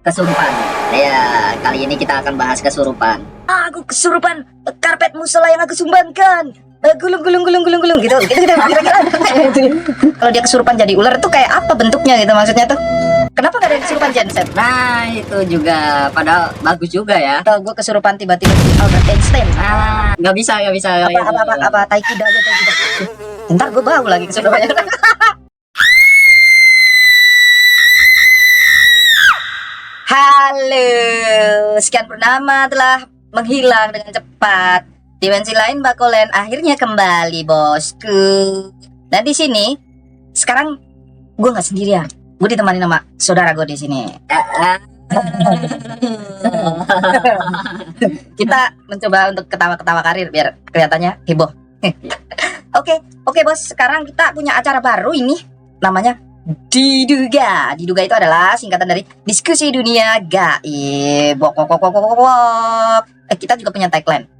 Kesurupan. Ya, kali ini kita akan bahas kesurupan. Aku kesurupan karpet musola yang aku sumbangkan. Gulung gitu. Kalau dia kesurupan jadi ular itu kayak apa bentuknya gitu maksudnya tuh? Kenapa nggak ada yang kesurupan genset? Nah, itu juga padahal bagus juga ya. Kalau gue kesurupan tiba-tiba jadi Albert Einstein. Nggak bisa. Apa tai kuda aja tai kuda. Ntar gue bau lagi kesurupannya. Halo, sekian purnama telah menghilang dengan cepat. Dimensi lain Bakolen akhirnya kembali, bosku. Dan di sini sekarang gue nggak sendirian. Gue ditemani sama saudara gue di sini. Kita mencoba untuk ketawa-ketawa karir biar kelihatannya heboh. Oke bos, sekarang kita punya acara baru ini, namanya Diduga. Diduga itu adalah singkatan dari Diskusi Dunia Gaib. Kita juga punya tagline.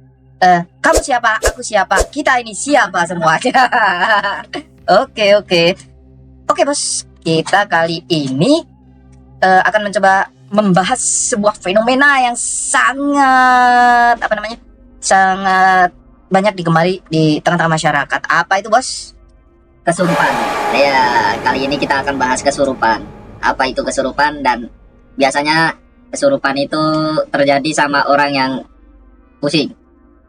Kamu siapa? Aku siapa? Kita ini siapa semuanya? Oke bos, kita kali ini akan mencoba membahas sebuah fenomena yang sangat sangat banyak digemari di tengah-tengah masyarakat. Apa itu bos? Kesurupan. Ya, kali ini kita akan bahas kesurupan. Apa itu kesurupan, dan biasanya kesurupan itu terjadi sama orang yang pusing.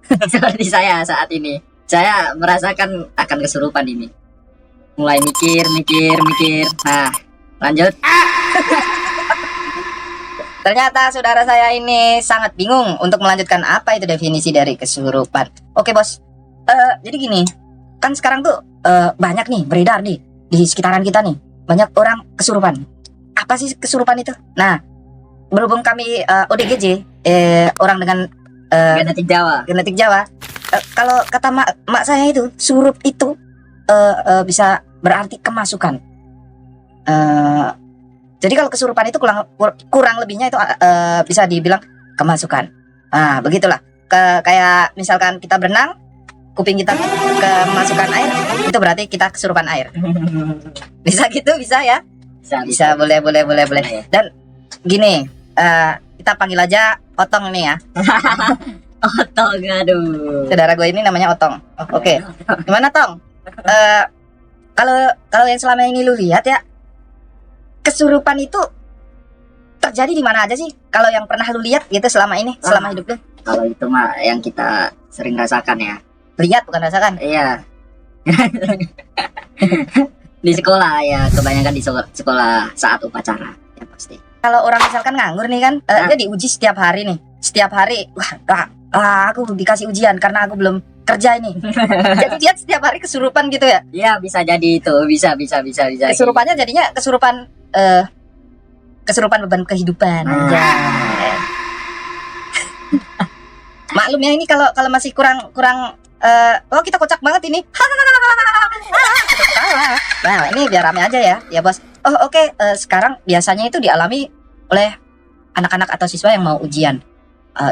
Seperti saya saat ini. Saya merasakan akan kesurupan ini. Mulai mikir. Nah, lanjut. Ternyata saudara saya ini sangat bingung untuk melanjutkan apa itu definisi dari kesurupan. Oke bos, jadi gini, kan sekarang tuh banyak nih beredar nih di sekitaran kita nih, banyak orang kesurupan. Apa sih kesurupan itu? Nah, berhubung kami ODGJ, orang dengan genetik Jawa, kalau kata mak saya itu surup itu bisa berarti kemasukan. Jadi kalau kesurupan itu kurang lebihnya itu bisa dibilang kemasukan. Nah, begitulah. Kayak misalkan kita berenang, kuping kita kemasukan air, itu berarti kita kesurupan air. Bisa gitu, bisa ya? Bisa, boleh. Dan gini, kita panggil aja Otong nih ya. Otong, aduh. Saudara gue ini namanya Otong. Oke. Gimana Tong? Kalau yang selama ini lu lihat ya, kesurupan itu terjadi di mana aja sih? Kalau yang pernah lu lihat gitu selama ini, selama hidup lu? Kalau itu mah yang kita sering rasakan ya. Lihat bukan rasakan. Iya. Di sekolah ya, kebanyakan di sekolah saat upacara ya pasti. Kalau orang misalkan nganggur nih kan, dia diuji setiap hari nih. Setiap hari, aku dikasih ujian karena aku belum kerja ini. Jadi dia setiap hari kesurupan gitu ya? Iya, bisa jadi itu, bisa. Kesurupannya jadinya kesurupan beban kehidupan. Maklum ya, ini kalau masih kurang kita kocak banget ini. Nah, ini biar rame aja ya bos. Oke. Sekarang biasanya itu dialami oleh anak-anak atau siswa yang mau ujian.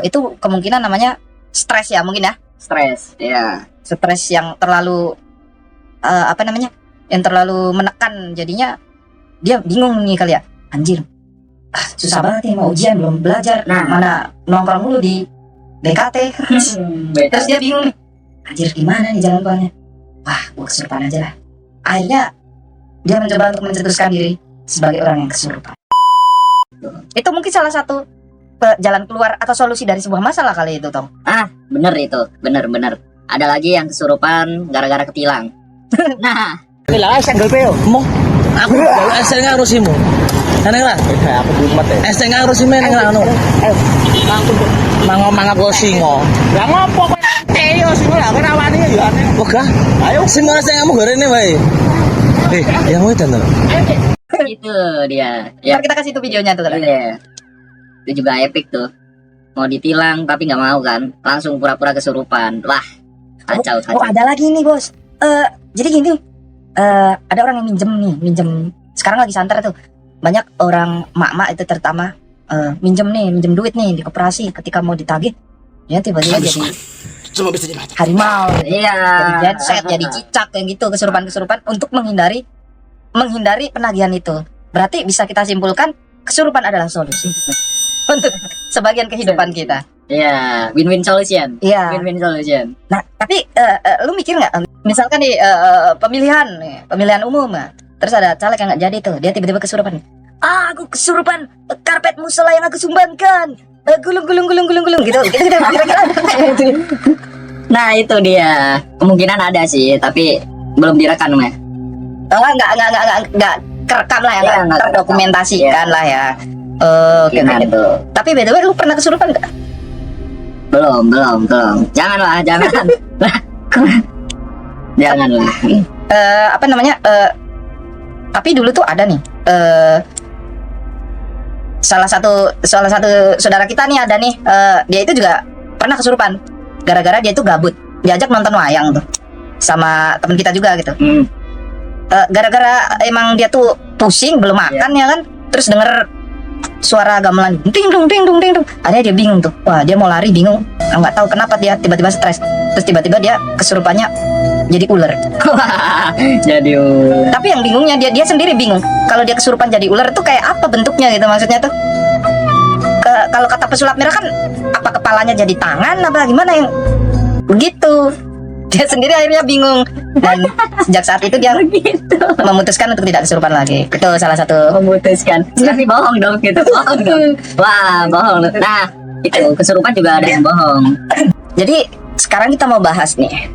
Itu kemungkinan namanya stres ya, mungkin ya. Stres, ya. Stres yang terlalu yang terlalu menekan, jadinya dia bingung nih kali ya. Anjir, susah banget nih mau ujian, belum belajar. Nah, mana nongkrong mulu di BKT. Terus dia bingung nih, anjir gimana nih jalan keluarnya? Wah, gue kesurupan aja lah. Akhirnya dia mencoba untuk mencetuskan diri sebagai orang yang kesurupan. Itu mungkin salah satu jalan keluar atau solusi dari sebuah masalah kali itu, Tong. Bener itu, bener. Ada lagi yang kesurupan gara-gara ketilang. Nah, lah sanggel peo. Mo. Aku asal ngarusimu. Nang lah. Aku belum mate. Asal ngarusimu nang ngono. Aku mango singo. Lah ngopo kok teo singo lah kok rawani ya aneh. Wah, ayo singo sing kamu gorene wae. Yang wedan to. itu dia. Ya, Ntar kita kasih itu videonya tuh. iya. Itu juga epic tuh. Mau ditilang tapi nggak mau kan. Langsung pura-pura kesurupan. Wah, kacau. Ada lagi nih, bos. Jadi gini, ada orang yang minjem. Sekarang lagi santer tuh. Banyak orang mak-mak itu terutama minjem duit nih di koperasi. Ketika mau ditagih, dia tiba-tiba jadi harimau, Iya. jadi genset, jadi cicak yang gitu, kesurupan untuk menghindari penagihan itu. Berarti bisa kita simpulkan kesurupan adalah solusi untuk sebagian kehidupan kita. Iya, win-win solution. Iya. Win-win solution. Nah, tapi lu mikir nggak? Misalkan nih pemilihan umum, terus ada caleg yang nggak jadi tuh, dia tiba-tiba kesurupan. Aku kesurupan karpet musola yang aku sumbangkan. Gulung gitu. Kira-kira. Nah, itu dia. Kemungkinan ada sih, tapi belum direkam ya. Enggak kerekam lah ya, Iya, nggak nggak terdokumentasikan lah ya. Oke, Gimana gitu. tuh? Tapi by the way, lu pernah kesurupan nggak? Belum. Janganlah, jangan. Jangan. Apa namanya? Tapi dulu tuh ada nih. Salah satu saudara kita nih ada nih. Dia itu juga pernah kesurupan. Gara-gara dia itu gabut, diajak nonton wayang tuh sama teman kita juga gitu. Gara-gara emang dia tuh pusing belum makan ya kan, terus denger suara gamelan ting dung. Akhirnya dia bingung tuh, wah dia mau lari bingung, nggak tahu kenapa dia tiba-tiba stres, terus tiba-tiba dia kesurupannya jadi ular. Jadi Tapi yang bingungnya dia sendiri bingung kalau dia kesurupan jadi ular tuh kayak apa bentuknya gitu, maksudnya tuh kalau kata pesulap merah kan apa kepalanya jadi tangan apa gimana yang begitu. Dia sendiri akhirnya bingung, dan sejak saat itu dia memutuskan untuk tidak kesurupan lagi. Itu salah satu. memutuskan. Tapi bohong dong gitu. Bohong dong. Wah, bohong. Nah, itu kesurupan juga ada yang bohong. Jadi sekarang kita mau bahas nih.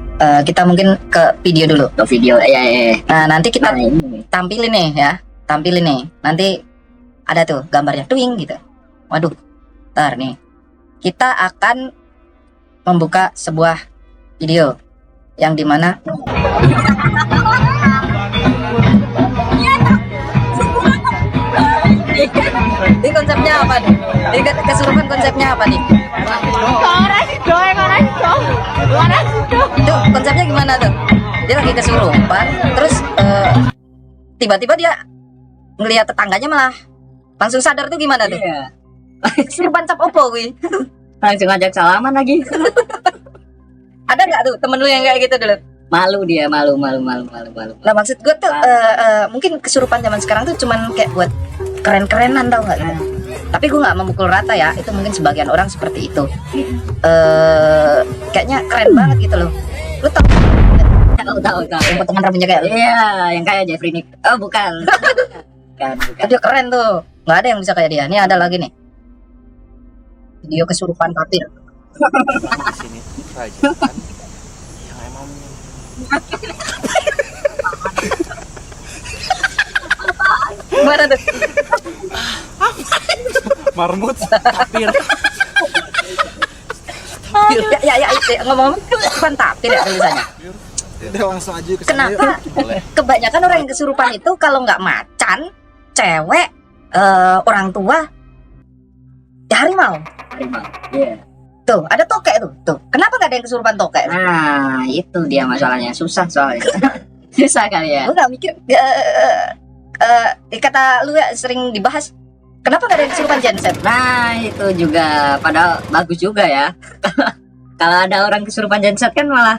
Kita mungkin ke video dulu. Ke video ya. Nah, nanti kita Nah, ini. tampilin nih ya. Tampilin nih. Nanti ada tuh gambarnya twing gitu. Waduh. Ntar nih. Kita akan membuka sebuah video yang dimana ini konsepnya apa nih? Ini kesurupan konsepnya apa nih? Itu konsepnya gimana tuh? Dia lagi kesurupan, terus tiba-tiba dia ngelihat tetangganya malah langsung sadar tuh gimana tuh? Iya. Kesurupan cap opo wi? Langsung ngajak salaman lagi. Ada nggak tuh temen lu yang kayak gitu dulu? Malu dia, malu. Lah maksud gue tuh mungkin kesurupan zaman sekarang tuh cuman kayak buat keren-kerenan tau nggak gitu. Tapi gue nggak memukul rata ya, itu mungkin sebagian orang seperti itu. Kayaknya keren banget gitu loh. Lu tau Tahu. yang potongan rambutnya kayak Iya, yang kayak Jeffrey Nick. Oh, bukan. Bukan. dia keren tuh. Nggak ada yang bisa kayak dia. Ini ada lagi nih. Video kesurupan tapir. Sini kerajaan yang emang Gimana tuh? marmut tapir. Ya, ngomong-ngomong kesurupan tapir ya tulisannya. Udah langsung aja ke Kenapa kebanyakan orang yang kesurupan itu kalau nggak macan, cewek, orang tua, ya harimau. Iya. Tuh, ada tokek tuh. Kenapa nggak ada yang kesurupan tokek? Nah, itu dia masalahnya. Susah soalnya. Susah kali ya. Lu nggak mikir? Kata lu ya sering dibahas. Kenapa nggak ada yang kesurupan genset? Nah, itu juga padahal bagus juga ya. Kalau ada orang kesurupan genset kan malah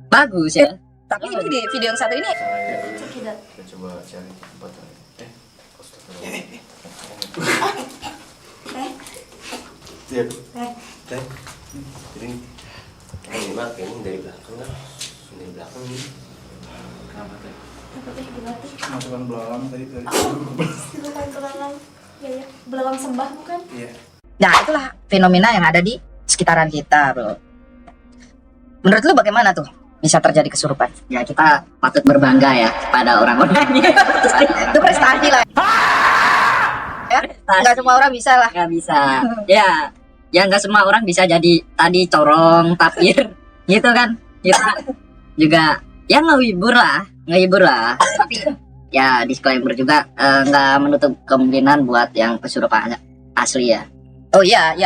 bagus ya. Tapi ini di video yang satu ini Kita coba cari tempat lain. Teh. Jadi ini mah kayaknya dari belakang lah. Dari belakang ini. Kenapa teh? Masukan belalang tadi. Belalang, ya, belalang sembah bukan? Iya. nah itulah fenomena yang ada di sekitaran kita, bro. Menurut lu bagaimana tuh bisa terjadi kesurupan? Ya, kita patut berbangga ya pada orang-orang Itu prestasi lah. Ya, nggak semua orang bisa lah. nggak bisa. Ya nggak semua orang bisa jadi tadi corong, tapir, gitu kan. Kita juga ya ngehibur lah. Tapi ya disclaimer juga nggak menutup kemungkinan buat yang kesurupan asli ya. Oh iya,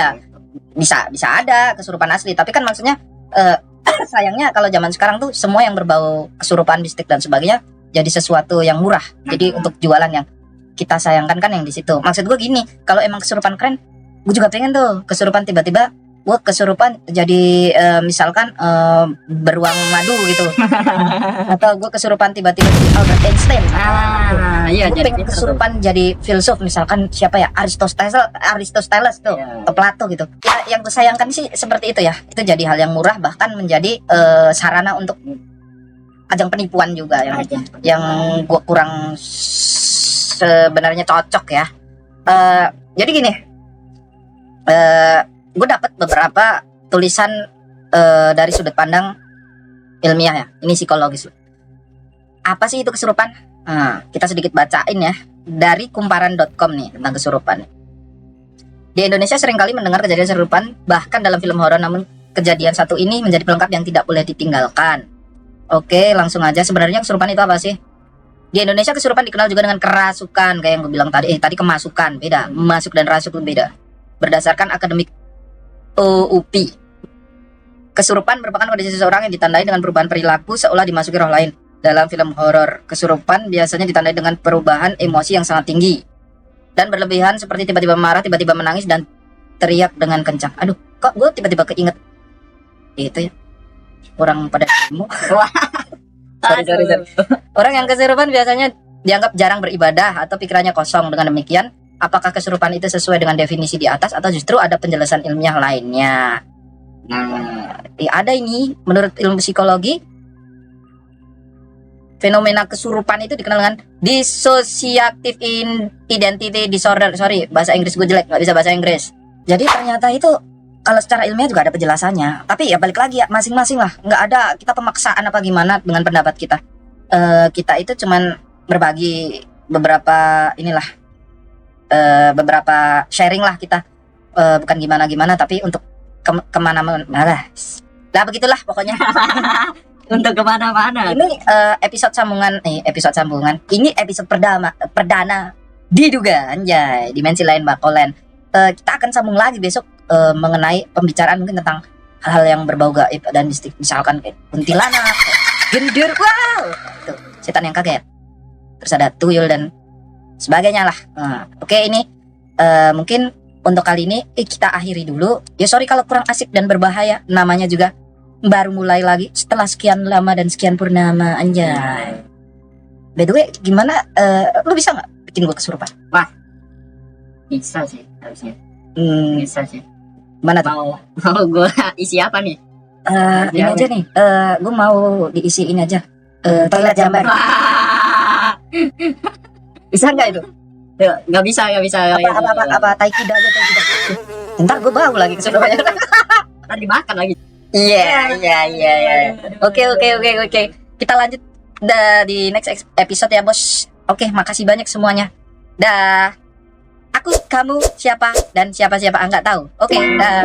bisa ada kesurupan asli. Tapi kan maksudnya sayangnya kalau zaman sekarang tuh semua yang berbau kesurupan, mistik dan sebagainya jadi sesuatu yang murah. Jadi untuk jualan yang kita sayangkan kan yang di situ. Maksud gue gini, kalau emang kesurupan keren, gue juga pengen tuh kesurupan tiba-tiba gue kesurupan jadi misalkan beruang madu gitu. Atau gue kesurupan tiba-tiba jadi Albert Einstein. Iya, Gue pengen kesurupan jadi filsuf, misalkan siapa ya, Aristoteles tuh, Iya. atau Plato gitu. Ya, yang gue sayangkan sih seperti itu ya. Itu jadi hal yang murah, bahkan menjadi sarana untuk ajang penipuan juga yang gue kurang sebenarnya cocok ya. Jadi gini, gue dapat beberapa tulisan dari sudut pandang ilmiah ya. Ini psikologis. Apa sih itu kesurupan? Nah, kita sedikit bacain ya dari kumparan.com nih tentang kesurupan. Di Indonesia seringkali mendengar kejadian kesurupan bahkan dalam film horor, namun kejadian satu ini menjadi pelengkap yang tidak boleh ditinggalkan. Oke, langsung aja. Sebenarnya kesurupan itu apa sih? Di Indonesia kesurupan dikenal juga dengan kerasukan, kayak yang gue bilang tadi. Tadi kemasukan, beda. Masuk dan rasuk itu beda. Berdasarkan akademik OUP, kesurupan merupakan kondisi seseorang yang ditandai dengan perubahan perilaku seolah dimasuki roh lain. Dalam film horor, kesurupan biasanya ditandai dengan perubahan emosi yang sangat tinggi dan berlebihan, seperti tiba-tiba marah, tiba-tiba menangis, dan teriak dengan kencang. Aduh, kok gue tiba-tiba keinget itu ya, orang pada demo. Sorry. Orang yang kesurupan biasanya dianggap jarang beribadah atau pikirannya kosong. Dengan demikian, apakah kesurupan itu sesuai dengan definisi di atas atau justru ada penjelasan ilmiah lainnya? Nah, ada ini menurut ilmu psikologi, fenomena kesurupan itu dikenal dengan dissociative identity disorder. Sorry, bahasa Inggris gue jelek, nggak bisa bahasa Inggris. Jadi ternyata itu kalau secara ilmiah juga ada penjelasannya. Tapi ya balik lagi ya, masing-masing lah. Nggak ada kita pemaksaan apa gimana dengan pendapat kita. Kita itu cuman berbagi beberapa inilah, beberapa sharing lah kita. Bukan gimana-gimana, tapi untuk kemana-mana. Lah begitulah pokoknya. Untuk kemana-mana. Ini episode sambungan. Ini episode perdana diduga anjay, dimensi lain Bakolen. Kita akan sambung lagi besok mengenai pembicaraan mungkin tentang hal-hal yang berbau gaib dan mistik, misalkan kayak kuntilanak, gendur, wow, tuh setan yang kaget, terus ada tuyul dan sebagainya lah. Oke, ini mungkin untuk kali ini kita akhiri dulu. Ya sorry kalau kurang asik dan berbahaya, namanya juga baru mulai lagi setelah sekian lama dan sekian purnama anjay. By the way, gimana? Lu bisa nggak bikin gue kesurupan? Bisa sih, harusnya. Hmm, Bisa sih. mana tuh? Mau gue isi apa nih? Ini aja nih. Gue mau diisiin aja. Toilet jambar. Bisa nggak itu? Nggak bisa. Apa taikida aja taikida. Ntar gue bau lagi kesurupannya. Ntar dimakan lagi. Iya. Oke. Kita lanjut di next episode ya bos. Oke, makasih banyak semuanya. Dah. Aku, kamu, siapa, dan siapa nggak tahu. Oke, dah.